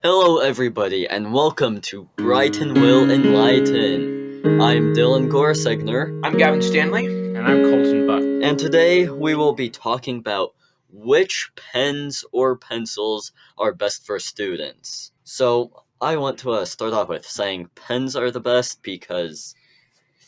Hello, everybody, and welcome to Brighton will Enlighten. I'm Dylan Gorsegner, I'm Gavin Stanley. And I'm Colton Buck. and today we will be talking about which pens or pencils are best for students. So, I want to start off with saying pens are the best because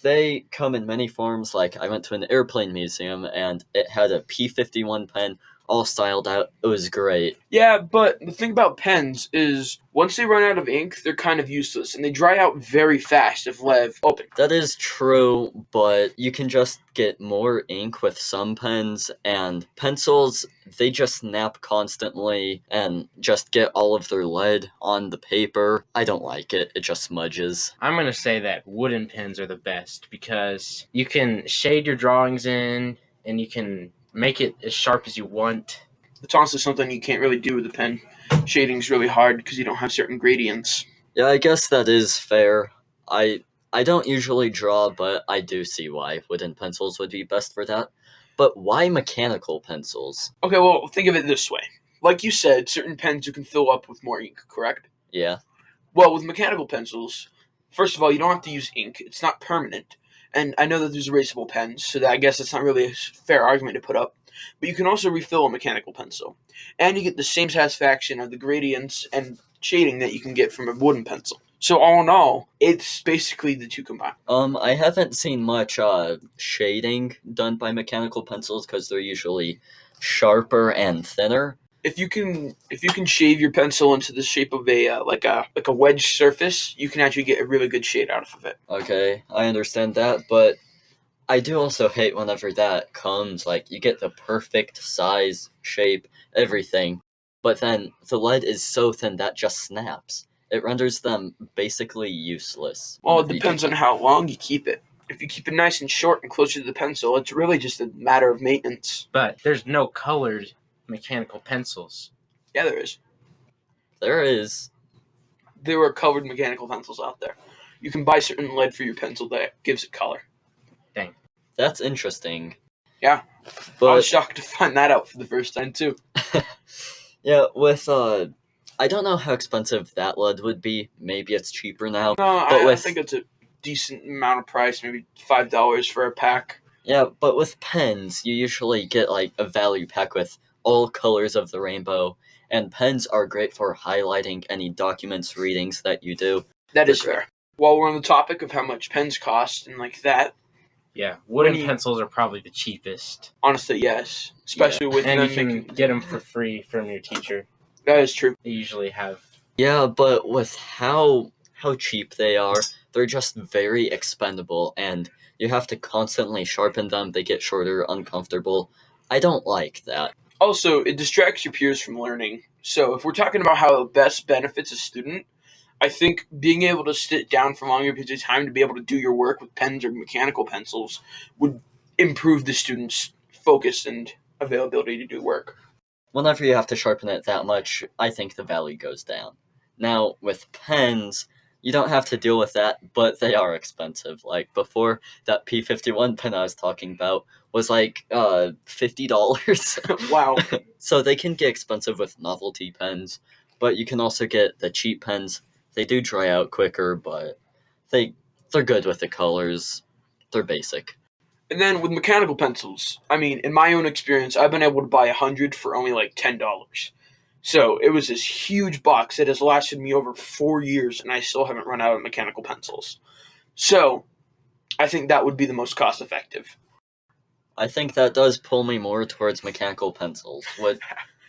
they come in many forms. Like, I went to an airplane museum and it had a P-51 pen all styled out. It was great. Yeah, but the thing about pens is once they run out of ink, they're kind of useless, and they dry out very fast if left open. That is true, but you can just get more ink with some pens, and pencils, they just snap constantly and just get all of their lead on the paper. I don't like it. It just smudges. I'm going to say that wooden pens are the best because you can shade your drawings in and you can make it as sharp as you want. It's honestly something you can't really do with a pen. Shading's really hard because you don't have certain gradients. Yeah, I guess that is fair. I don't usually draw, but I do see why wooden pencils would be best for that. But why mechanical pencils? Okay, well, think of it this way. Like you said, certain pens you can fill up with more ink, correct? Yeah. Well, with mechanical pencils, first of all, you don't have to use ink. It's not permanent. And I know that there's erasable pens, so that I guess that's not really a fair argument to put up. But you can also refill a mechanical pencil. And you get the same satisfaction of the gradients and shading that you can get from a wooden pencil. So all in all, it's basically the two combined. I haven't seen much shading done by mechanical pencils because they're usually sharper and thinner. If you can shave your pencil into the shape of a like a wedge surface, you can actually get a really good shade out of it. Okay, I understand that, but I do also hate whenever that comes. Like, you get the perfect size, shape, everything, but then the lead is so thin that just snaps. It renders them basically useless. Well, it depends on how long you keep it. If you keep it nice and short and closer to the pencil, it's really just a matter of maintenance. But there's no colored mechanical pencils. Yeah, there is. There is. There are colored mechanical pencils out there. You can buy certain lead for your pencil that gives it color. Dang. That's interesting. Yeah. But I was shocked to find that out for the first time, too. yeah, with I don't know how expensive that lead would be. Maybe it's cheaper now. No, But I with think it's a decent amount of price, maybe $5 for a pack. yeah, but with pens, you usually get like a value pack with all colors of the rainbow, and pens are great for highlighting any documents, readings that you do. That is They're fair. While we're on the topic of how much pens cost and like that, Yeah, wooden When you- pencils are probably the cheapest. honestly, yes. Especially with And them you can making... get them for free from your teacher. That is true. They usually have. Yeah, but with how cheap they are, they're just very expendable, and you have to constantly sharpen them. They get shorter, uncomfortable. I don't like that. Also, it distracts your peers from learning. So if we're talking about how it best benefits a student, I think being able to sit down for longer periods of time to be able to do your work with pens or mechanical pencils would improve the student's focus and availability to do work. Whenever you have to sharpen it that much, I think the value goes down. Now, with pens, you don't have to deal with that, but they are expensive. Like, before, that P-51 pen I was talking about was like $50. Wow. So they can get expensive with novelty pens, but you can also get the cheap pens. They do dry out quicker, but they're good with the colors. They're basic. And then with mechanical pencils, I mean, in my own experience, I've been able to buy 100 for only like $10. So it was this huge box that has lasted me over 4 years, and I still haven't run out of mechanical pencils. So I think that would be the most cost effective. I think that does pull me more towards mechanical pencils.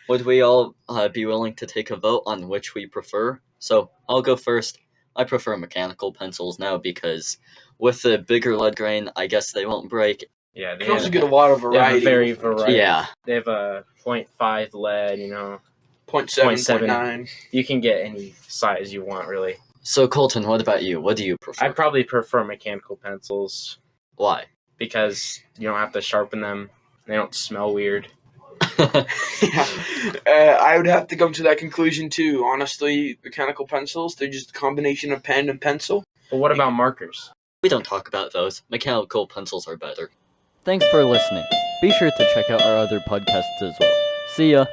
Would we all be willing to take a vote on which we prefer? So I'll go first. I prefer mechanical pencils now because with the bigger lead grain, I guess they won't break. Yeah, You they can also have, get a lot of they have variety. a very variety. Yeah. They have a 0.5 lead, 0.7, 0.7. 0.9. You can get any size you want, really. So Colton, what about you? What do you prefer? I probably prefer mechanical pencils Why? because you don't have to sharpen them. They don't smell weird. Yeah. I would have to come to that conclusion too. Honestly, mechanical pencils, they're just a combination of pen and pencil. But what about markers? We don't talk about those. Mechanical pencils are better. Thanks for listening. Be sure to check out our other podcasts as well. See ya!